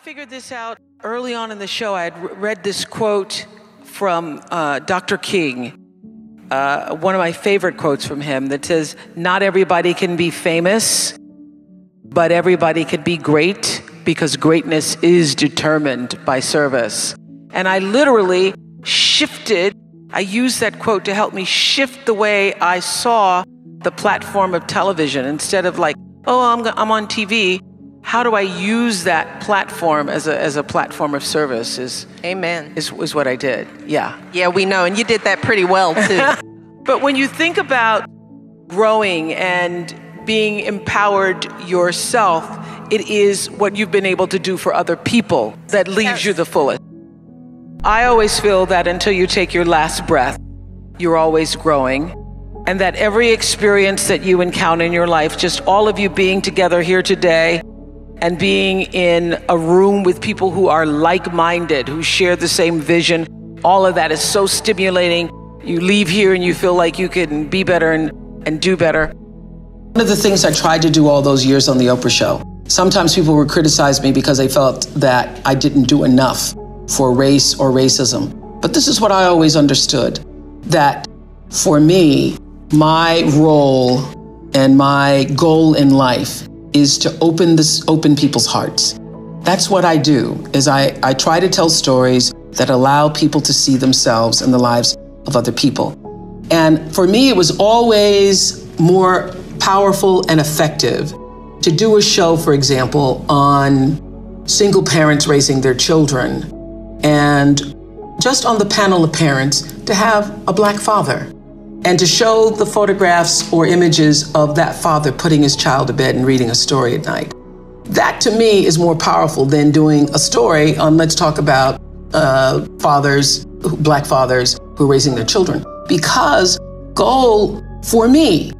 Figured this out early on in the show. I had read this quote from Dr. King, one of my favorite quotes from him that says, "Not everybody can be famous, but everybody can be great because greatness is determined by service." And I literally shifted, I used that quote to help me shift the way I saw the platform of television. Instead of like, oh, I'm on TV, how do I use that platform as a platform of service Amen. Is what I did. Yeah. Yeah, we know. And you did that pretty well, too. But when you think about growing and being empowered yourself, it is what you've been able to do for other people that leaves you the fullest. I always feel that until you take your last breath, you're always growing. And that every experience that you encounter in your life, just all of you being together here today, and being in a room with people who are like-minded, who share the same vision, all of that is so stimulating. You leave here and you feel like you can be better and do better. One of the things I tried to do all those years on the Oprah show, sometimes people would criticize me because they felt that I didn't do enough for race or racism. But this is what I always understood, that for me, my role and my goal in life is to open people's hearts. That's what I do, is I try to tell stories that allow people to see themselves in the lives of other people. And for me, it was always more powerful and effective to do a show, for example, on single parents raising their children, and just on the panel of parents, to have a Black father, and to show the photographs or images of that father putting his child to bed and reading a story at night. That to me is more powerful than doing a story on, let's talk about fathers, Black fathers who are raising their children. Because goal for me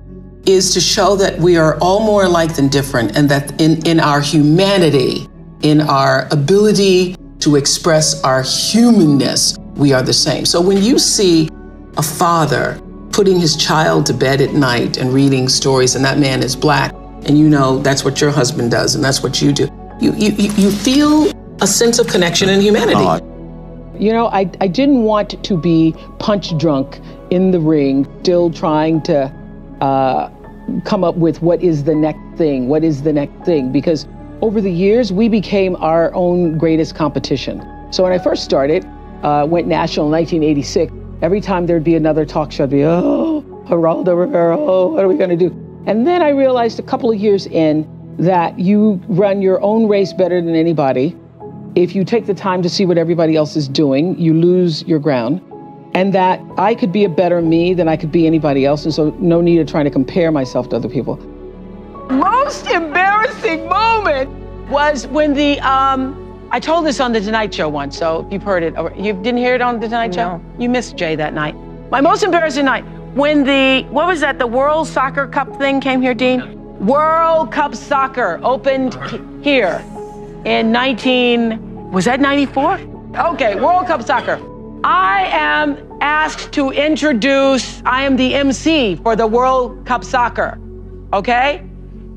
is to show that we are all more alike than different, and that in our humanity, in our ability to express our humanness, we are the same. So when you see a father putting his child to bed at night and reading stories, and that man is Black, and you know that's what your husband does and that's what you do, you feel a sense of connection and humanity. You know, I didn't want to be punch drunk in the ring, still trying to come up with what is the next thing, because over the years, we became our own greatest competition. So when I first started, went national in 1986, every time there'd be another talk show, I'd be, oh, Geraldo Rivera, oh, what are we gonna do? And then I realized a couple of years in that you run your own race better than anybody. If you take the time to see what everybody else is doing, you lose your ground. And that I could be a better me than I could be anybody else. And so no need of trying to compare myself to other people. Most embarrassing moment was when I told this on The Tonight Show once, so if you've heard it, or you didn't hear it on The Tonight Show? You missed Jay that night. My most embarrassing night, when the World Soccer Cup thing came here, Dean? World Cup Soccer opened here in was that 94? Okay, World Cup Soccer. I am asked to introduce, I am the MC for the World Cup Soccer, okay?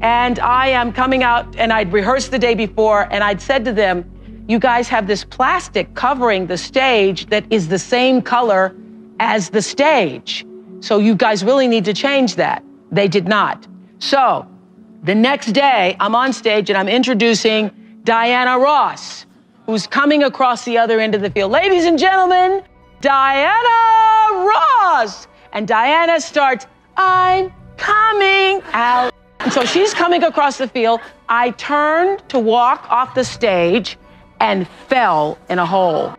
And I am coming out, and I'd rehearsed the day before, and I'd said to them, you guys have this plastic covering the stage that is the same color as the stage. So you guys really need to change that. They did not. So the next day, I'm on stage and I'm introducing Diana Ross, who's coming across the other end of the field. Ladies and gentlemen, Diana Ross. And Diana starts, I'm coming out. And so she's coming across the field. I turned to walk off the stage and fell in a hole.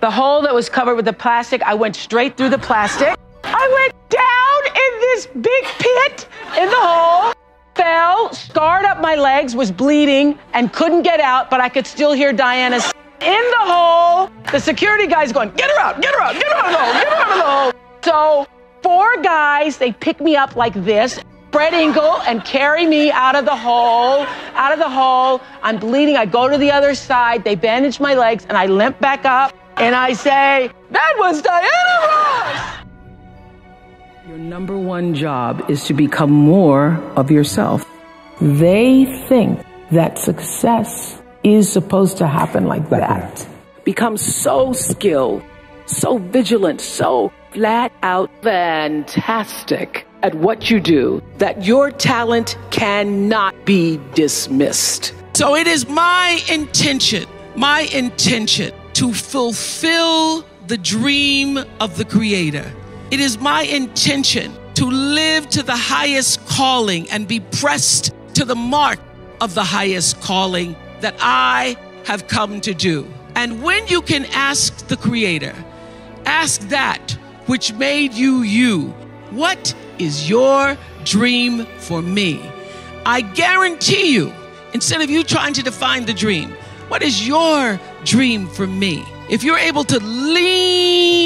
The hole that was covered with the plastic, I went straight through the plastic. I went down in this big pit in the hole, fell, scarred up my legs, was bleeding, and couldn't get out, but I could still hear Diana in the hole. The security guy's going, get her out, get her out, get her out of the hole, get her out of the hole. So 4 guys, they pick me up like this, Fred Engel, and carry me out of the hole, I'm bleeding, I go to the other side, they bandage my legs, and I limp back up, and I say, that was Diana Ross! Your number one job is to become more of yourself. They think that success is supposed to happen like that. Become so skilled, so vigilant, so flat out fantastic at what you do that your talent cannot be dismissed. So it is my intention to fulfill the dream of the Creator. It is my intention to live to the highest calling and be pressed to the mark of the highest calling that I have come to do. And when you can ask the Creator, ask that which made you you, what is your dream for me? I guarantee you, instead of you trying to define the dream, what is your dream for me? If you're able to lean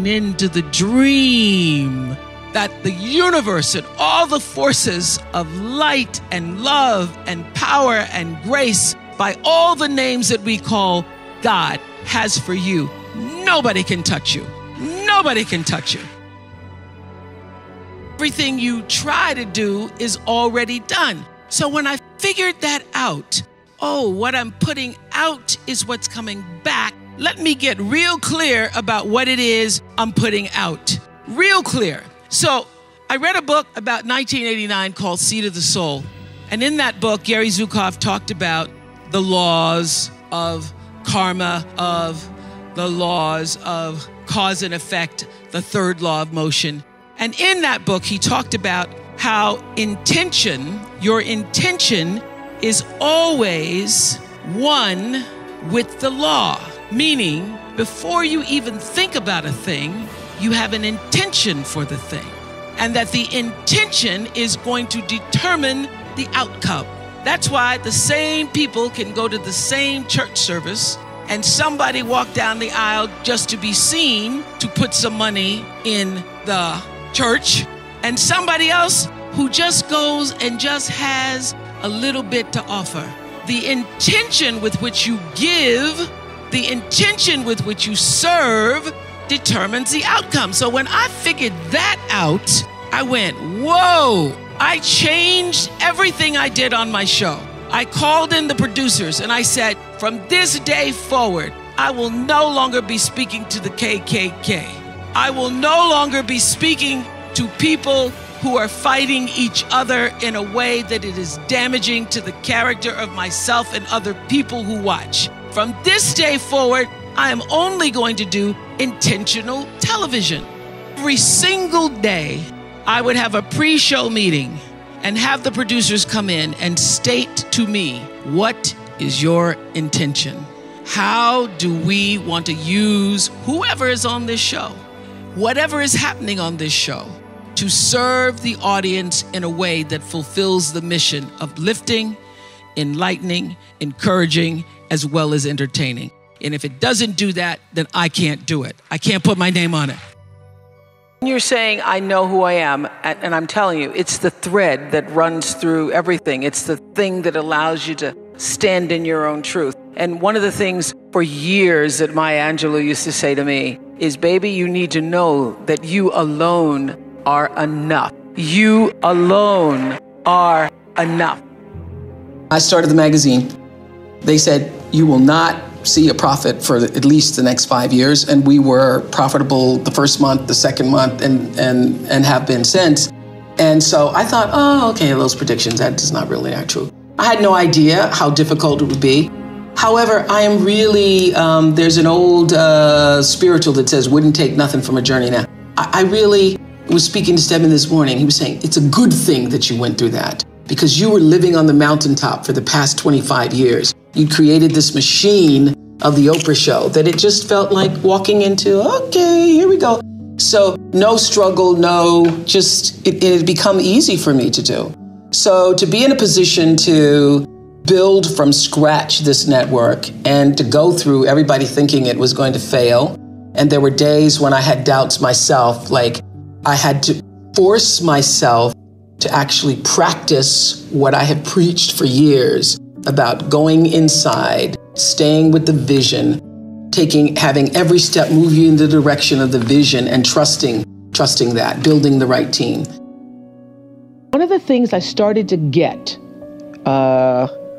into the dream that the universe and all the forces of light and love and power and grace by all the names that we call God has for you, nobody can touch you. Nobody can touch you. Everything you try to do is already done. So when I figured that out, oh, what I'm putting out is what's coming back. Let me get real clear about what it is I'm putting out. Real clear. So I read a book about 1989 called Seed of the Soul. And in that book, Gary Zukav talked about the laws of karma, of the laws of cause and effect, the third law of motion. And in that book, he talked about how your intention is always one with the law. Meaning, before you even think about a thing, you have an intention for the thing. And that the intention is going to determine the outcome. That's why the same people can go to the same church service and somebody walk down the aisle just to be seen to put some money in the church, and somebody else who just goes and just has a little bit to offer. The intention with which you give, the intention with which you serve determines the outcome. So when I figured that out, I went, whoa, I changed everything I did on my show. I called in the producers and I said, from this day forward, I will no longer be speaking to the KKK. I will no longer be speaking to people who are fighting each other in a way that it is damaging to the character of myself and other people who watch. From this day forward, I am only going to do intentional television. Every single day, I would have a pre-show meeting and have the producers come in and state to me, what is your intention? How do we want to use whoever is on this show, whatever is happening on this show, to serve the audience in a way that fulfills the mission of lifting, enlightening, encouraging, as well as entertaining. And if it doesn't do that, then I can't do it. I can't put my name on it. You're saying, I know who I am, and I'm telling you, it's the thread that runs through everything. It's the thing that allows you to stand in your own truth. And one of the things for years that Maya Angelou used to say to me is, baby, you need to know that you alone are enough. You alone are enough. I started the magazine. They said, you will not see a profit for at least the next 5 years. And we were profitable the first month, the second month, and have been since. And so I thought, oh, okay, those predictions, that is not really true. I had no idea how difficult it would be. However, I am really, there's an old spiritual that says, wouldn't take nothing from a journey. Now, I really was speaking to Stephen this morning. He was saying, it's a good thing that you went through that because you were living on the mountaintop for the past 25 years. You created this machine of the Oprah show that it just felt like walking into, okay, here we go. So no struggle, it had become easy for me to do. So to be in a position to build from scratch this network and to go through everybody thinking it was going to fail. And there were days when I had doubts myself, like I had to force myself to actually practice what I have preached for years about going inside, staying with the vision, having every step move you in the direction of the vision and trusting that, building the right team. One of the things I started to get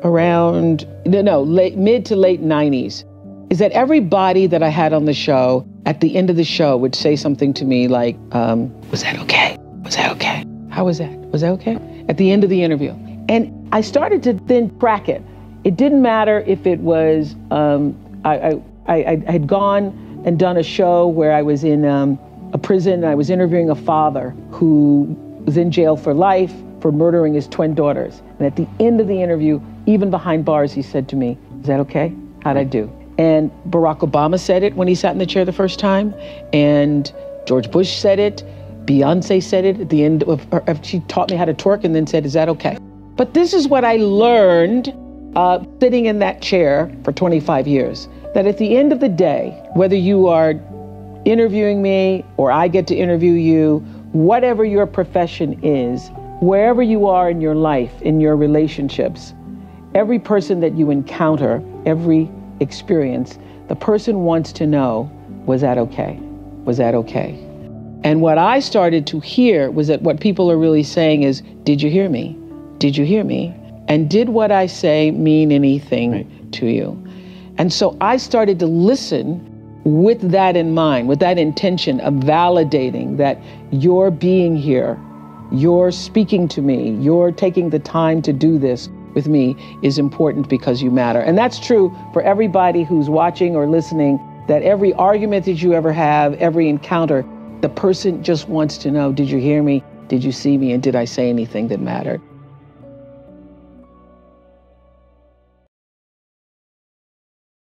around, mid to late 90s, is that everybody that I had on the show, at the end of the show, would say something to me like, was that okay? Was that okay? How was that? Was that okay? At the end of the interview. And I started to then track it. It didn't matter if it was, I had gone and done a show where I was in a prison and I was interviewing a father who was in jail for life for murdering his twin daughters. And at the end of the interview, even behind bars, he said to me, is that okay? How'd I do? And Barack Obama said it when he sat in the chair the first time. And George Bush said it. Beyonce said it at the end of she taught me how to twerk and then said, is that okay? But this is what I learned sitting in that chair for 25 years, that at the end of the day, whether you are interviewing me or I get to interview you, whatever your profession is, wherever you are in your life, in your relationships, every person that you encounter, every experience, the person wants to know, was that okay? Was that okay? And what I started to hear was that what people are really saying is, did you hear me? Did you hear me? And did what I say mean anything to you? And so I started to listen with that in mind, with that intention of validating that you're being here, you're speaking to me, you're taking the time to do this with me is important because you matter. And that's true for everybody who's watching or listening, that every argument that you ever have, every encounter, the person just wants to know, did you hear me? Did you see me? And did I say anything that mattered?